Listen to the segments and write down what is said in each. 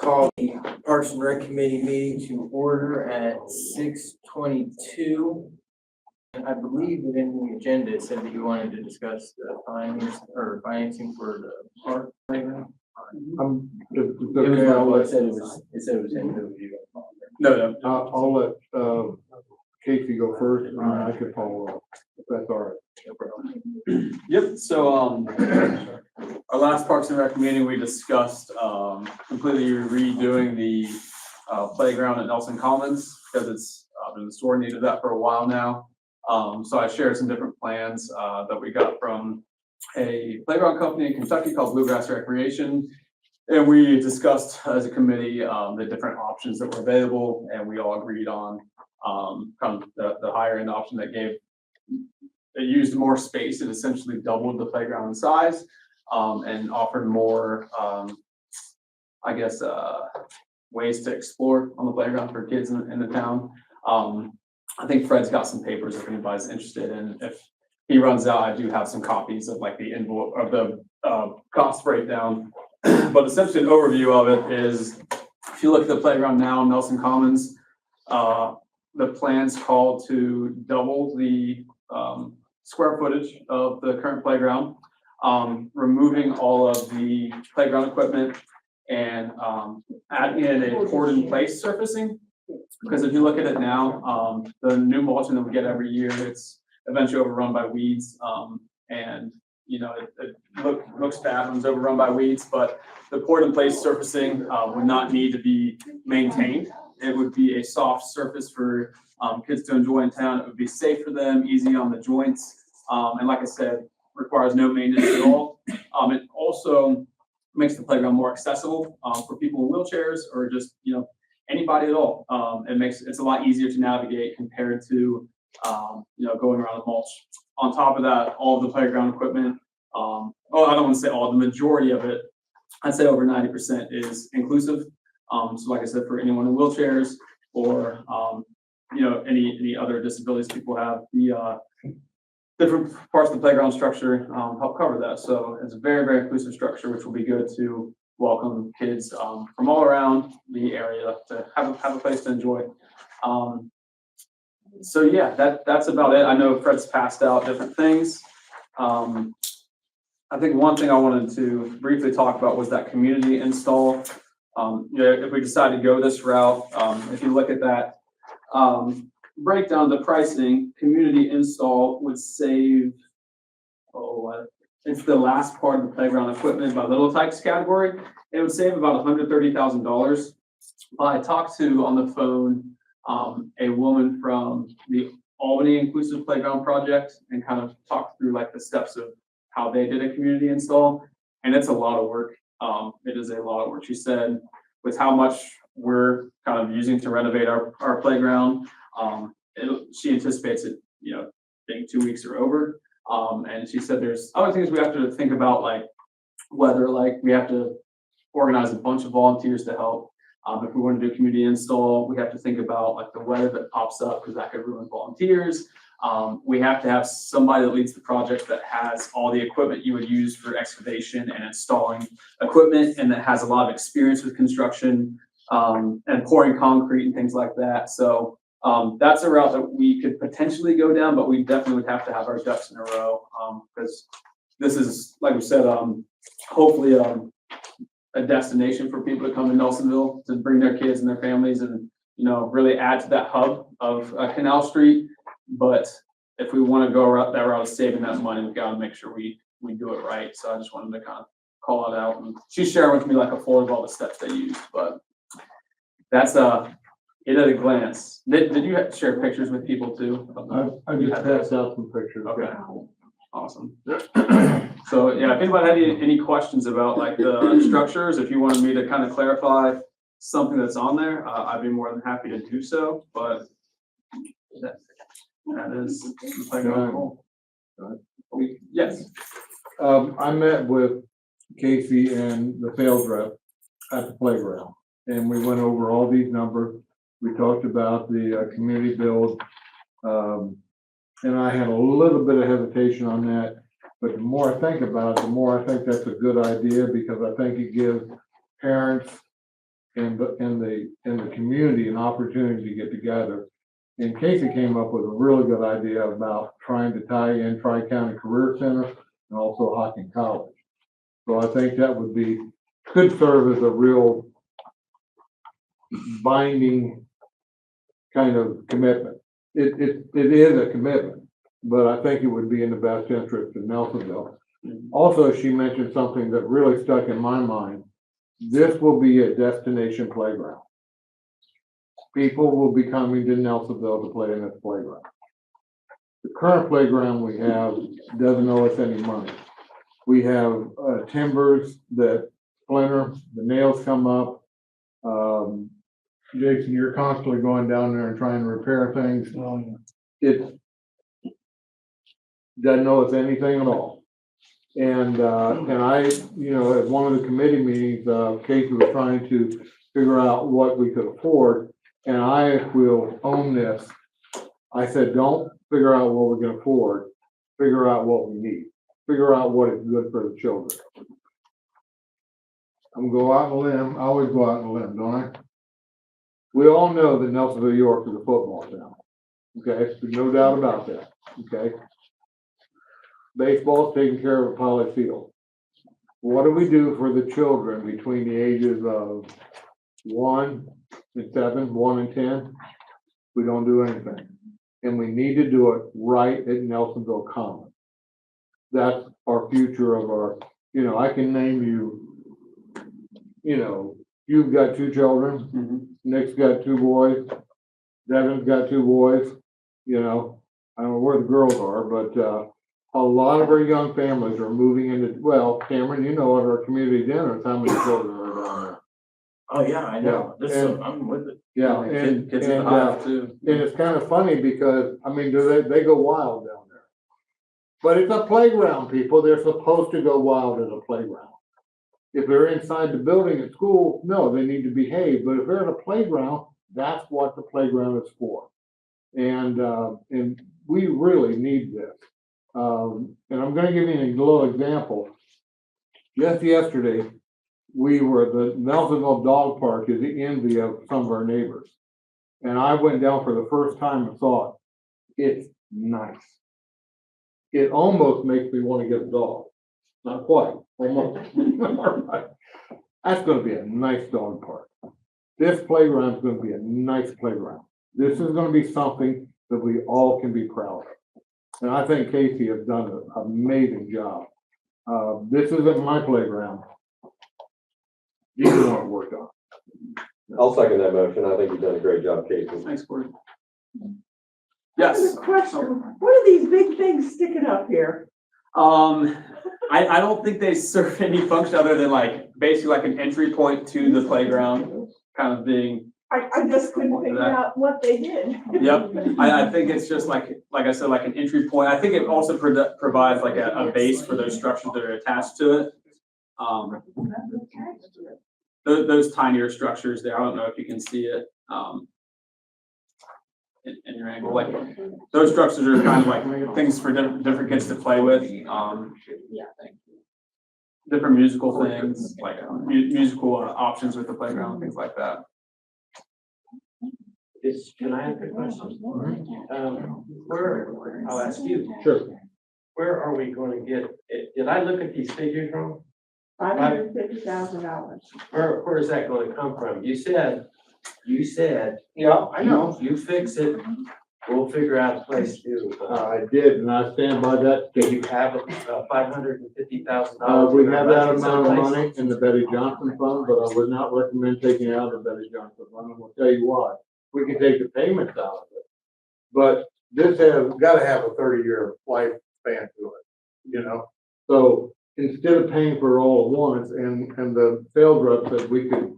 call the Parks and Rec Committee meeting to order at 6:22. And I believe that in the agenda it said that you wanted to discuss the financing for the park playground. It said it was in the review. No. I'll let Casey go first, and then I can follow up, if that's all right. Yep. So our last Parks and Rec meeting, we discussed completely redoing the playground at Nelson Commons because it's been the store needed that for a while now. So I shared some different plans that we got from a playground company in Kentucky called Bluegrass Recreation. And we discussed as a committee the different options that were available, and we all agreed on kind of the higher end option that it used more space. It essentially doubled the playground in size and offered more, ways to explore on the playground for kids in the town. I think Fred's got some papers if anybody's interested, and if he runs out, I do have some copies of like the envelope of the cost breakdown. But essentially, an overview of it is, if you look at the playground now in Nelson Commons, the plans call to double the square footage of the current playground, removing all of the playground equipment and adding in a poured in place surfacing. Because if you look at it now, the new mulching that we get every year, it's eventually overrun by weeds, and it looks bad when it's overrun by weeds. But the poured in place surfacing would not need to be maintained. It would be a soft surface for kids to enjoy in town. It would be safe for them, easy on the joints, and like I said, requires no maintenance at all. It also makes the playground more accessible for people in wheelchairs or just anybody at all. It's a lot easier to navigate compared to going around the mulch. On top of that, all of the playground equipment, I don't want to say all, the majority of it, I'd say over 90% is inclusive. So like I said, for anyone in wheelchairs or any other disabilities people have, the different parts of the playground structure help cover that. So it's a very, very inclusive structure, which will be good to welcome kids from all around the area to have a place to enjoy. So yeah, that's about it. I know Fred's passed out different things. I think one thing I wanted to briefly talk about was that community install. If we decide to go this route, if you look at that breakdown, the pricing, community install would save, it's the last part of the playground equipment by Little Tykes category. It would save about $130,000. I talked to on the phone a woman from the Albany Inclusive Playground Project and kind of talked through like the steps of how they did a community install, and it's a lot of work. It is a lot of work. She said with how much we're kind of using to renovate our playground, she anticipates it, being 2 weeks or over. And she said there's other things we have to think about, like whether we have to organize a bunch of volunteers to help. If we want to do a community install, we have to think about like the weather that pops up because that could ruin volunteers. We have to have somebody that leads the project that has all the equipment you would use for excavation and installing equipment, and that has a lot of experience with construction and pouring concrete and things like that. So that's a route that we could potentially go down, but we definitely would have to have our ducks in a row because this is, like we said, hopefully a destination for people to come to Nelsonville to bring their kids and their families and really add to that hub of Canal Street. But if we want to go that route of saving that money, we've got to make sure we do it right. So I just wanted to kind of call it out. And she's sharing with me like a folder of all the steps they used, but that's it at a glance. Did you share pictures with people too? I just passed out some pictures. Okay, awesome. So yeah, if anybody had any questions about like the structures, if you wanted me to kind of clarify something that's on there, I'd be more than happy to do so. But that is the playground. Yes. I met with Casey and the sales rep at the playground, and we went over all these numbers. We talked about the community build, and I had a little bit of hesitation on that. But the more I think about it, the more I think that's a good idea, because I think it gives parents the community an opportunity to get together. And Casey came up with a really good idea about trying to tie in Tri-County Career Center and also Hocking College. So I think that could serve as a real binding kind of commitment. It is a commitment, but I think it would be in the best interest of Nelsonville. Also, she mentioned something that really stuck in my mind. This will be a destination playground. People will be coming to Nelsonville to play in this playground. The current playground we have doesn't owe us any money. We have timbers that splinter, the nails come up. Jason, you're constantly going down there and trying to repair things. It doesn't owe us anything at all. And I, at one of the committee meetings, Casey was trying to figure out what we could afford. And I will own this. I said, don't figure out what we can afford, figure out what we need, figure out what is good for the children. I'm going out on a limb. I always go out on a limb, don't I? We all know that Nelsonville, York is a football town. Okay, there's no doubt about that. Okay. Baseball's taking care of a Poly Field. What do we do for the children between the ages of 1 and 7, 1 and 10? We don't do anything. And we need to do it right at Nelsonville Common. That's our future of our, I can name you, you've got 2 children. Mm-hmm. Nick's got 2 boys. Devin's got 2 boys. I don't know where the girls are, but a lot of our young families are moving into, well, Cameron, at our community dinners, how many children are down there? Oh, yeah, I know. Yeah, I'm with it. Yeah, Kids in the hive too. and it's kind of funny because, they go wild down there. But it's a playground, people. They're supposed to go wild at a playground. If they're inside the building at school, no, they need to behave. But if they're in a playground, that's what the playground is for. And we really need this. And I'm going to give you a little example. Just yesterday, the Nelsonville Dog Park is the envy of some of our neighbors. And I went down for the first time and saw it. It's nice. It almost makes me want to get a dog. Not quite, almost. That's going to be a nice dog park. This playground is going to be a nice playground. This is going to be something that we all can be proud of. And I think Casey has done an amazing job. This isn't my playground. You can want to work on. I'll second that motion. I think you've done a great job, Casey. Thanks, Corey. I Yes. have a question. What are these big things sticking up here? I don't think they serve any function other than basically like an entry point to the playground, kind of being. I just couldn't figure out what they did. Yep, I think it's just like I said, like an entry point. I think it also provides like a base for those structures that are attached to it. Those tinier structures there, I don't know if you can see it, in your angle, like those structures are kind of like things for different kids to play with. Different musical things, like musical options with the playground, things like that. Can I ask a question? I'll ask you. Sure. Where are we going to get, did I look at these figures wrong? $550,000. Where is that going to come from? You said, Yeah, I know. you fix it, we'll figure out a place to, I did, and I stand by that. do you have $550,000? We have that amount of money in the Betty Johnson fund, but I would not recommend taking it out of the Betty Johnson fund. I'm gonna tell you why. We can take the payments out of it, but this has gotta have a 30-year lifespan to it, So instead of paying for it all at once, and the sales rep said we could,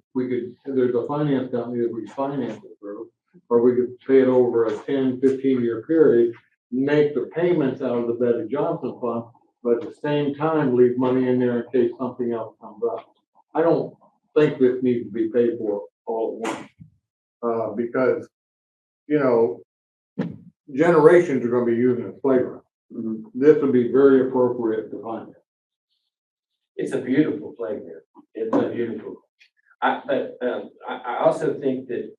there's a finance company that we finance it through, or we could pay it over a 10, 15-year period, make the payments out of the Betty Johnson fund, but at the same time, leave money in there in case something else comes up. I don't think this needs to be paid for all at once. Because, generations are gonna be using this playground. This would be very appropriate to finance. It's a beautiful playground. It's a beautiful. I also think that,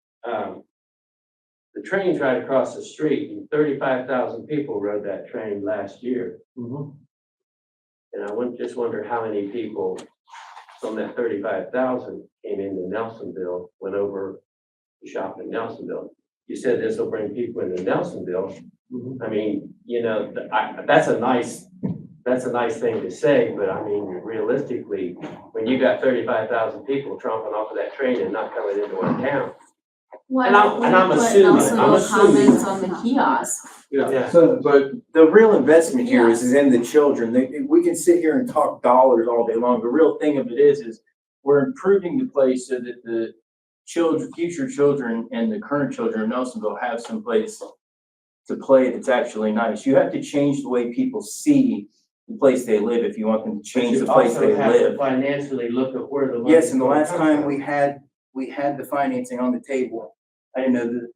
the train's right across the street and 35,000 people rode that train last year. Mhm. And I just wonder how many people from that 35,000 came into Nelsonville, went over to shop in Nelsonville. You said this will bring people into Nelsonville. I mean, you know, that's a nice thing to say, but I mean, realistically, when you got 35,000 people tromping off of that train and not coming into our town. And I'm assuming- Comments on the kiosk. Yeah. So, but The real investment here is in the children. We can sit here and talk dollars all day long. The real thing of it is we're improving the place so that the children, future children and the current children of Nelsonville have some place to play that's actually nice. You have to change the way people see the place they live if you want them to change the place they You also have to live. financially look at where the money. Yes, and the last time we had the financing on the table, I didn't know that,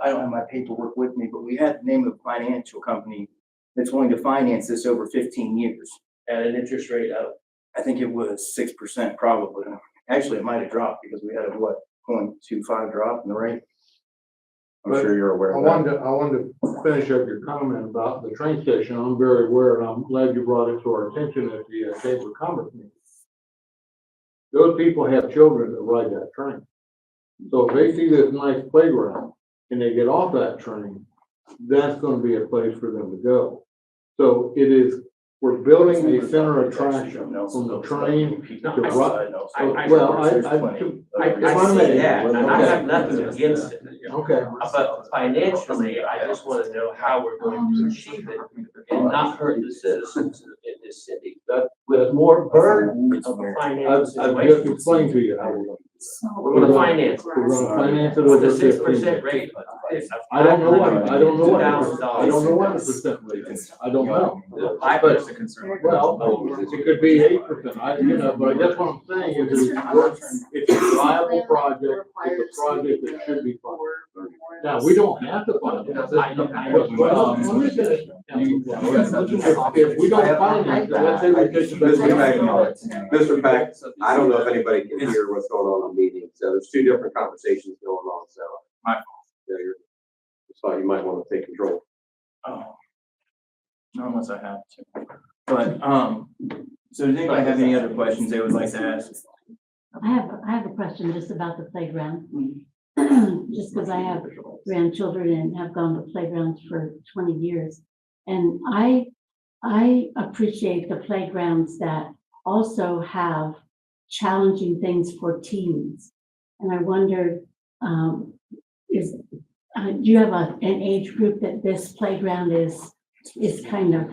I don't have my paperwork with me, but we had the name of the financial company that's willing to finance this over 15 years. At an interest rate of. I think it was 6% probably. Actually, it might have dropped because we had a 0.25 drop in the rate. I'm But sure you're aware I of that. wanted to finish up your comment about the train station. I'm very aware, and I'm glad you brought it to our attention at the Chamber of Commerce meeting. Those people have children that ride that train. So if they see this nice playground and they get off that train, that's gonna be a place for them to go. So we're building a center of attraction from the train to ride. Well, I see that, and I have nothing against it. Okay. But financially, I just wanna know how we're going to achieve it and not hurt the citizens in this city. With more burden of a finance I've just situation. explained to you how we're gonna. We're gonna finance it We're gonna finance it with over a 6% 15. rate. I don't know what the $2,000. percent rate is. I don't know. But- Well, it could be 8%. But I guess what I'm saying is it's a viable project. It's a project that should be funded. Now, we don't have to fund it. Well, let me finish. If we don't finance it, let's say we take the best. Mr. Peck, I don't know if anybody can hear what's going on in meetings, so there's two different conversations going on, so. My fault. Yeah, so you might want to take control. Oh. Not unless I have to. But, so does anybody have any other questions they would like to ask? I have a question just about the playground. Just because I have grandchildren and have gone to playgrounds for 20 years. And I appreciate the playgrounds that also have challenging things for teens. And I wondered, do you have an age group that this playground is kind of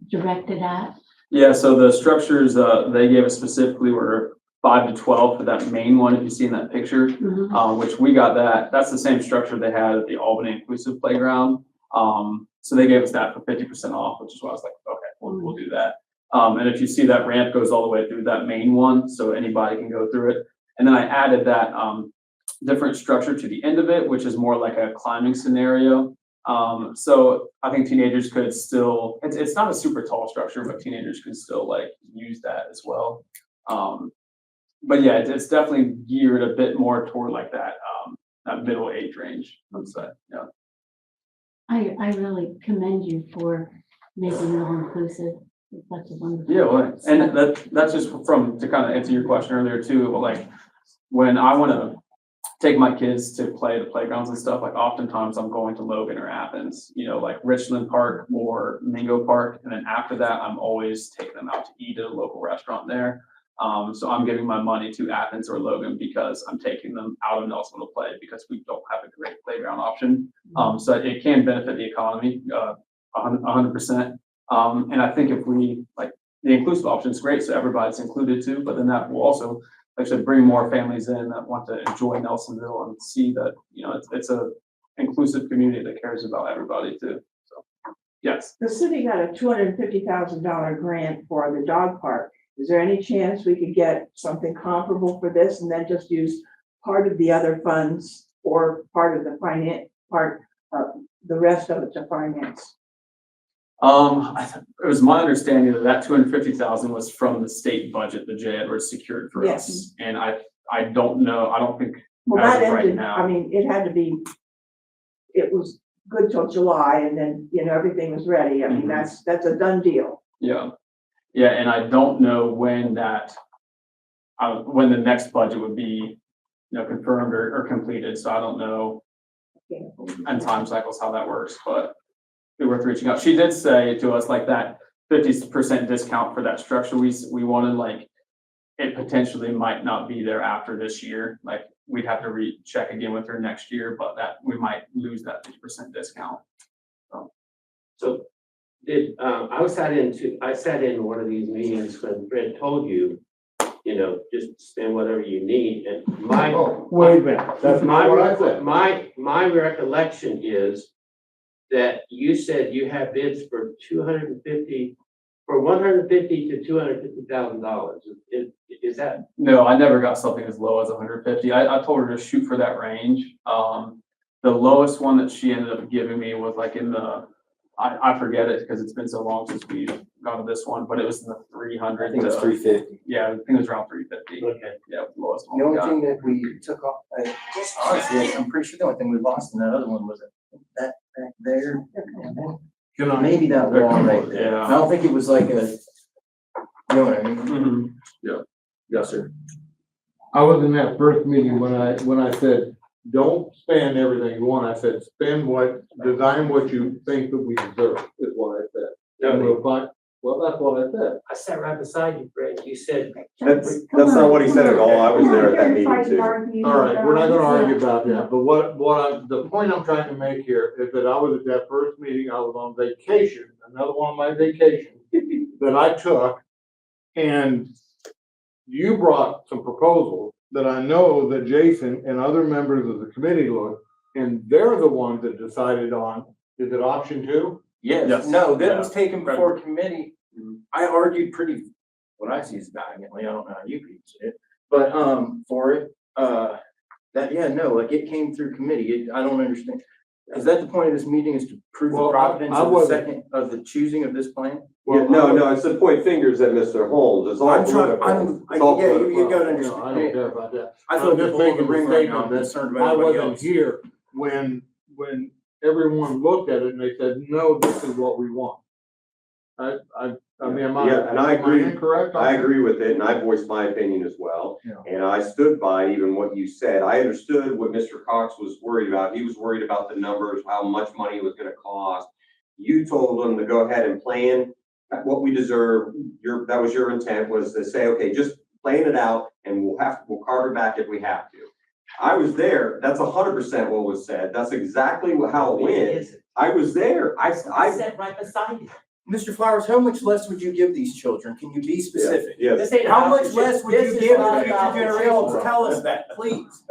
directed at? Yeah, so the structures, they gave us specifically were 5 to 12 for that main one, if you see in that picture, which we got that's the same structure they had at the Albany Inclusive Playground. So they gave us that for 50% off, which is why I was like, okay, we'll do that. And if you see that ramp goes all the way through that main one, so anybody can go through it. And then I added that different structure to the end of it, which is more like a climbing scenario. So I think teenagers could still, it's not a super tall structure, but teenagers could still like use that as well. But yeah, it's definitely geared a bit more toward like that middle age range, I'd say, yeah. I really commend you for making it all inclusive. That's a wonderful. Yeah, well, and that's just to kind of answer your question earlier too, but like when I want to take my kids to play the playgrounds and stuff, like oftentimes I'm going to Logan or Athens, like Richland Park or Mingo Park. And then after that, I'm always taking them out to eat at a local restaurant there. So I'm giving my money to Athens or Logan because I'm taking them out of Nelsonville to play because we don't have a great playground option. So it can benefit the economy 100%. And I think if we like the inclusive option is great, so everybody's included too, but then that will also actually bring more families in that want to enjoy Nelsonville and see that, it's a inclusive community that cares about everybody too. So, yes. The city got a $250,000 grant for the dog park. Is there any chance we could get something comparable for this and then just use part of the other funds or part of the the rest of it to finance? It was my understanding that 250,000 was from the state budget that J. Edwards secured for Yes. us. And I I don't know, I don't think, Well, as that of right ended, now. I mean, it had to be, it was good till July and then, everything was ready. I mean, Mhm. that's a done deal. Yeah, yeah, and I don't know when when the next budget would be, confirmed or completed, so I don't know and time cycles how that works, but it'd be worth reaching out. She did say to us like that 50% discount for that structure, we wanted like, it potentially might not be there after this year, like, we'd have to recheck again with her next year, but that, we might lose that 50% discount. So I sat in one of these meetings when Fred told you, just spend whatever you need, and Oh, wait a minute, that's not what I said. my recollection is that you said you have bids for $150,000 to $250,000. Is that? No, I never got something as low as 150. I told her to shoot for that range. The lowest one that she ended up giving me was like in the, I forget it because it's been so long since we've gone to this one, but it was in the 300. I think it's 350. Yeah, I think it was around 350. Okay. Yeah, it was the lowest The one we only got. thing that we took off, honestly, I'm pretty sure the only thing we lost in that other one was that back there. Can I, Maybe that wall right there. Yeah. I don't think it was like a, you know what I mean? Mhm. Yes, sir. I was in that first meeting when I said, don't spend everything you want. I said, design what you think that we deserve, is what I said. And we'll find, well, that's what I said. I sat right beside you, Fred. You said, That's not what he said at all. I was there at that meeting too. All right, we're not gonna argue about that, but the point I'm trying to make here is that I was at that first meeting, I was on vacation, another one of my vacations that I took, and you brought some proposals that I know that Jason and other members of the committee looked, and they're the ones that decided on, is it option 2? Yes, Yes. no, that Yeah. was taken before committee. I argued pretty, what I see is valiantly, I don't know how you people see it, but, for it, like it came through committee. I don't understand. Is that the point of this meeting, is to prove the Well, providence I of the wasn't- second, of the choosing of this plan? Yeah, no, it's to point fingers at Mr. Holmes. It's all I'm trying, political. It's all yeah, you political. gotta No, I don't understand. care about that. I I'm feel just just making making the ring right now, I'm statement that concerned I about everybody wasn't else. here when everyone looked at it and they said, no, this is what we want. I mean, Yeah, and I agree. incorrect? on I that? agree with it, and I voiced my opinion as well. Yeah. And I stood by even what you said. I understood what Mr. Cox was worried about. He was worried about the numbers, how much money it was gonna cost. You told him to go ahead and plan what we deserve. That was your intent, was to say, okay, just plan it out and we'll carve it back if we have to. I was there. That's 100% what was said. That's exactly how it went. I was there. I sat right beside you. Mr. Flowers, how much less would you give these children? Can you be specific? Yes. This ain't How about much the less chil- would you this is give not the future about the generations? children. Tell us that, please.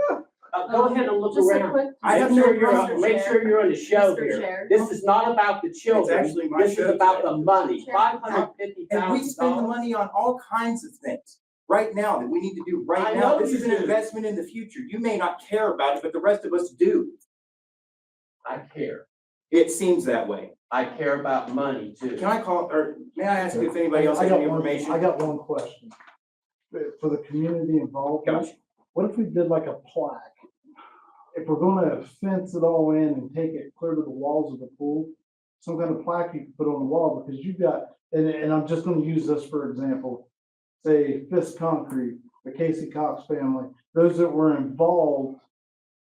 Go ahead and look Just a around. quick. I have Make no sure you're, problem. make sure you're on the show Mr. here. Chair. This is not about the children. actually my This is show about today. the money, Chair. And we spend the $550,000. money on all kinds of things right now that we need to do I right now. know This you is an do. investment in the future. You may not care about it, but the rest of us do. I care. It seems that way. I care about money too. Can I call, or may I ask if anybody else has any information? I got one question. For the community involvement, Gotcha. what if we did like a plaque? If we're gonna fence it all in and take it clear to the walls of the pool, some kind of plaque you can put on the wall, because you've got, and I'm just gonna use this for example. Say Fisk Concrete, the Casey Cox family, those that were involved,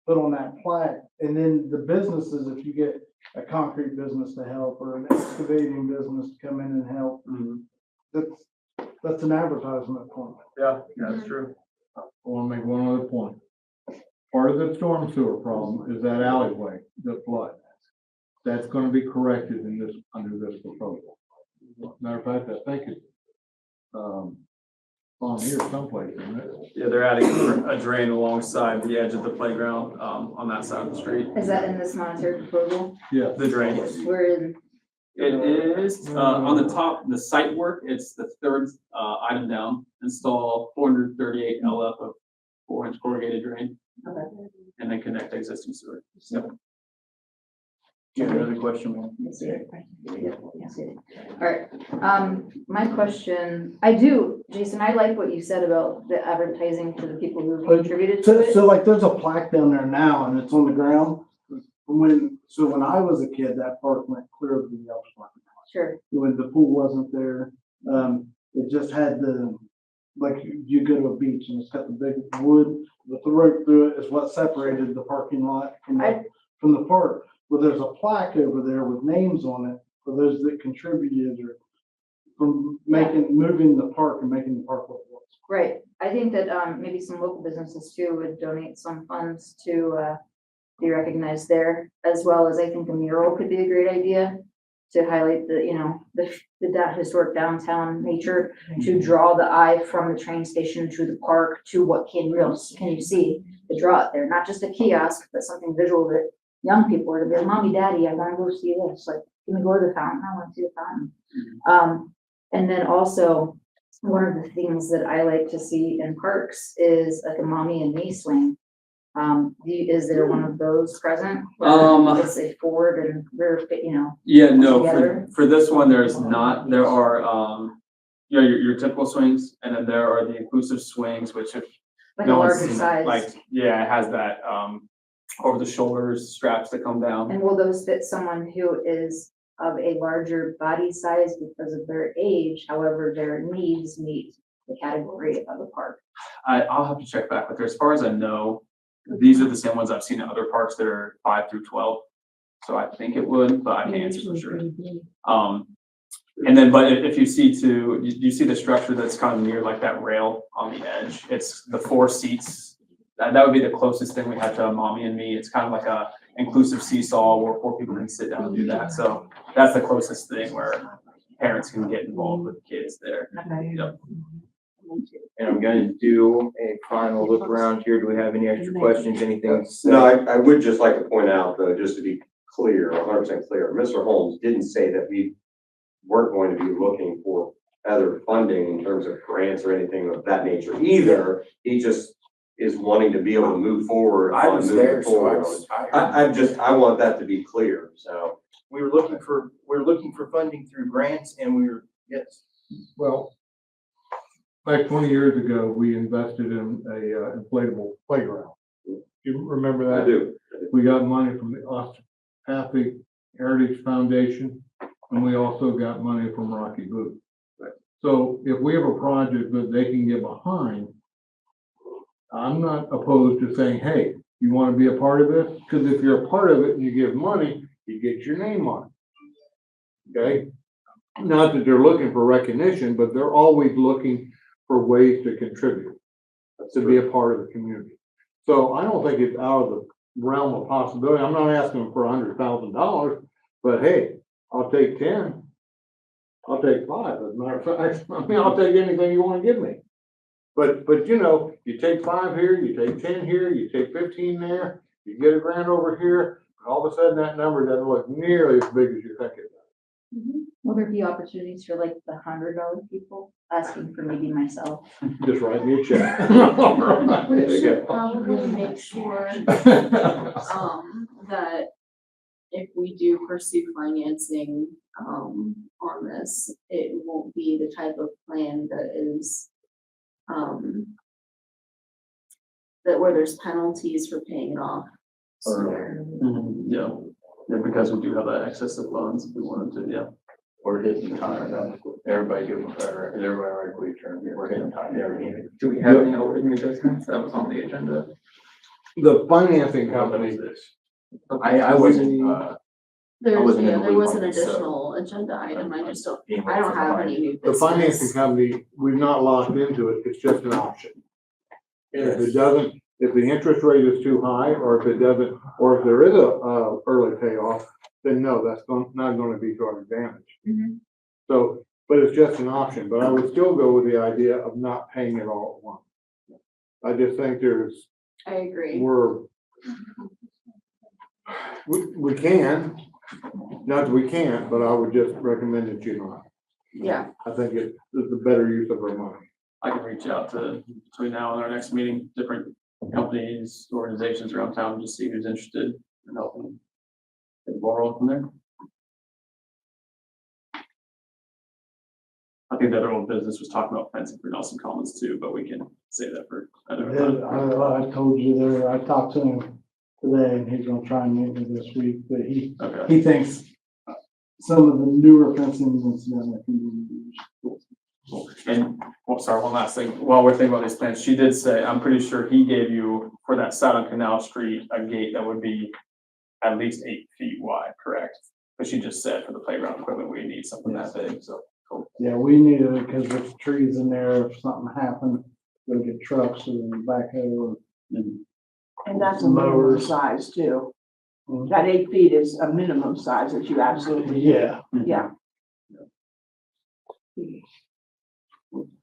put on that plaque, and then the businesses, if you get a concrete business to help or an excavating business to come in and help, that's an advertisement point. Yeah, that's true. I want to make one other point. Part of the storm sewer problem is that alleyway that flood. That's going to be corrected under this proposal. Matter of fact, I think it's, on here someplace, isn't it? Yeah, they're adding a drain alongside the edge of the playground, on that side of the street. Is that in this monetary proposal? Yeah. The drain. We're in, It is, on the top, the site work, it's the third, item down, install 438 LF of 4-inch corrugated drain. Okay. And then connect existing sewer. So, Do you have another question, man? All right, my question, Jason, I like what you said about the advertising to the people who contributed to So it. like there's a plaque down there now and it's on the ground. When I was a kid, that park went clear of the Elks Park. Sure, When the pool wasn't there, it just had like you go to a beach and it's got the big wood with the rope through it is what separated the parking lot from the park. Well, there's a plaque over there with names on it for those that contributed or from moving the park and making the park what it was. right. I think that, maybe some local businesses too would donate some funds to, be recognized there, as well as I think a mural could be a great idea to highlight the historic downtown nature, to draw the eye from the train station to the park to what can you see, to draw it there, not just a kiosk, but something visual that young people are to be like, mommy, daddy, I wanna go see this, like, can we go to the fountain? I wanna see the fountain. And then also, one of the things that I like to see in parks is like a mommy and me swing. Is there one of those present? It's a forward and rear, Yeah, no, together? for this one, there's not, there are, your typical swings, and then there are the inclusive swings, which if Like a no one's larger seen it, size. like, yeah, it has that, over the shoulders straps that come down. And will those fit someone who is of a larger body size because of their age, however, their needs meet the category of the park? I'll have to check back with her. As far as I know, these are the same ones I've seen in other parks that are 5 through 12. So I think it would, but I can't answer for sure. And then, but if you see you see the structure that's kind of near like that rail on the edge, it's the 4 seats. That would be the closest thing we have to a mommy and me. It's kind of like a inclusive seesaw where 4 people can sit down and do that. So that's the closest thing where parents can get involved with kids there. Yep. And I'm gonna do a final look around here. Do we have any extra questions, anything to say? No, I would just like to point out, though, just to be clear, 100% clear, Mr. Holmes didn't say that we weren't going to be looking for other funding in terms of grants or anything of that nature either. He just is wanting to be able to move forward. I was there, so I want that to be clear, so. we were looking for funding through grants and yes. Well, like 20 years ago, we invested in a inflatable playground. You remember that? I do. We got money from the Osteopathic Heritage Foundation, and we also got money from Rocky Boot. Right. So if we have a project that they can get behind, I'm not opposed to saying, hey, you want to be a part of this? Because if you're a part of it and you give money, you get your name on it. Okay? Not that they're looking for recognition, but they're always looking for ways to contribute, to be a part of the community. So I don't think it's out of the realm of possibility. I'm not asking for $100,000, but hey, I'll take 10. I'll take 5. As a matter of fact, I mean, I'll take anything you want to give me. But you take 5 here, you take 10 here, you take 15 there, you get a grant over here, and all of a sudden that number doesn't look nearly as big as you think it does. Will there be opportunities for like the $100 people asking for maybe myself? Just write me a check. We should probably make sure, that if we do pursue financing, on this, it won't be the type of plan that is, that where there's penalties for paying it off sooner. Yeah, because we do have that excess of funds if we wanted to, yeah. We're hitting time. Everybody give them credit. Everybody write a quick term here. We're hitting time. Do we have any open adjustments? That was on the agenda. The financing company, I wasn't, There wasn't in the loop was on an this, so- additional agenda item, I don't have any new the business. financing company, we've not locked into it, it's just an option. And if it doesn't, if the interest rate is too high, or if it doesn't, or if there is a early payoff, then no, that's not gonna be to our advantage. Mhm. So, but it's just an option, but I would still go with the idea of not paying it all at once. I just think I agree. we can, not that we can't, but I would just recommend that you not. Yeah, I think it's the better use of our money. I can reach out to, between now and our next meeting, different companies, organizations around town, just see who's interested in helping. the ball roll from there. I think the other old business was talking about fencing for Nelson Commons too, but we can say that for another Yeah, time. I told you there, I talked to him today and he's gonna try and meet me this week, but Okay. he thinks some of the newer fencing incidentally can be used. Cool. And, well, sorry, one last thing. While we're thinking about these plans, she did say, I'm pretty sure he gave you for that side on Canal Street, a gate that would be at least 8 feet wide, correct? But she just said for the playground equipment, we need something that big, so. Cool. Yeah, we need it because there's trees in there. If something happened, go get trucks or backhoe. And that's a minimum Mowers. size too. Mhm. That 8 feet is a minimum size that you absolutely, Yeah. yeah.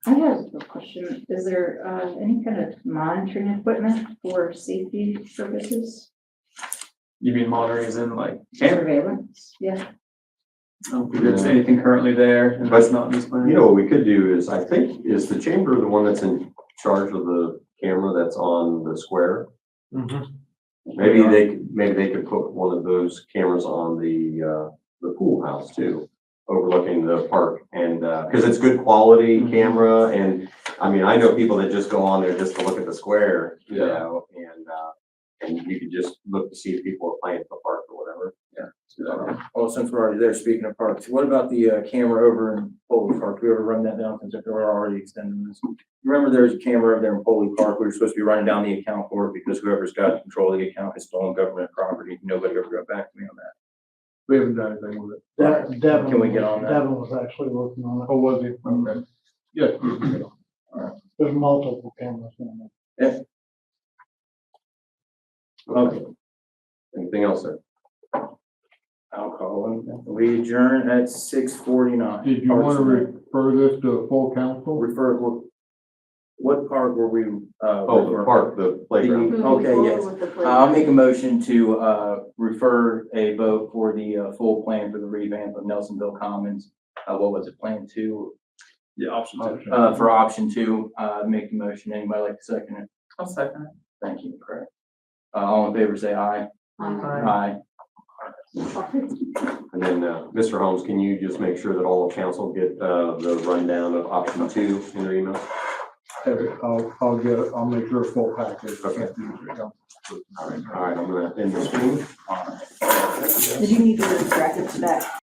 I have a question. Is there, any kind of monitoring equipment for safety purposes? You mean monitoring is in like camera? Surveillance, yeah. I don't think there's anything currently there and that's not in this plan. You know, what we could do is, I think, is the chamber the one that's in charge of the camera that's on the square? Maybe they could put one of those cameras on the pool house too, overlooking the park and, cause it's good quality camera and, I mean, I know people that just go on there just to look at the square, you Yeah. know, and you could just look to see if people are playing at the park or whatever. Well, since we're already there, speaking of parks, what about the camera over in Foley Park? Do we ever run that down since if we're already extending this? Remember there was a camera over there in Foley Park. We were supposed to be running down the account for it because whoever's got control of the account has stolen government property. Nobody ever got back to me on that. We haven't done anything with it. Devin. Can we get on that? Devin was actually working on it. Oh, was he? Okay. Yeah. There's multiple cameras in there. Okay. Anything else, sir? I'll call him. We adjourn at 6:49. Did you want to refer this to a full council? Refer, what part were we? Oh, the park, the playground. Moving Okay, forward yes. with the I'll make a playground. motion to refer a vote for the full plan for the revamp of Nelsonville Commons. What was it, plan 2? Yeah, option two. For option 2, make the motion. Anybody like to second it? I'll second it. Thank you, Craig. All in favor, say aye. Aye. And then, Mr. Holmes, can you just make sure that all of council get, the rundown of option 2 in their email? I'll make sure a full package. Okay. All right, I'm gonna end the screen. Did you need to direct it to that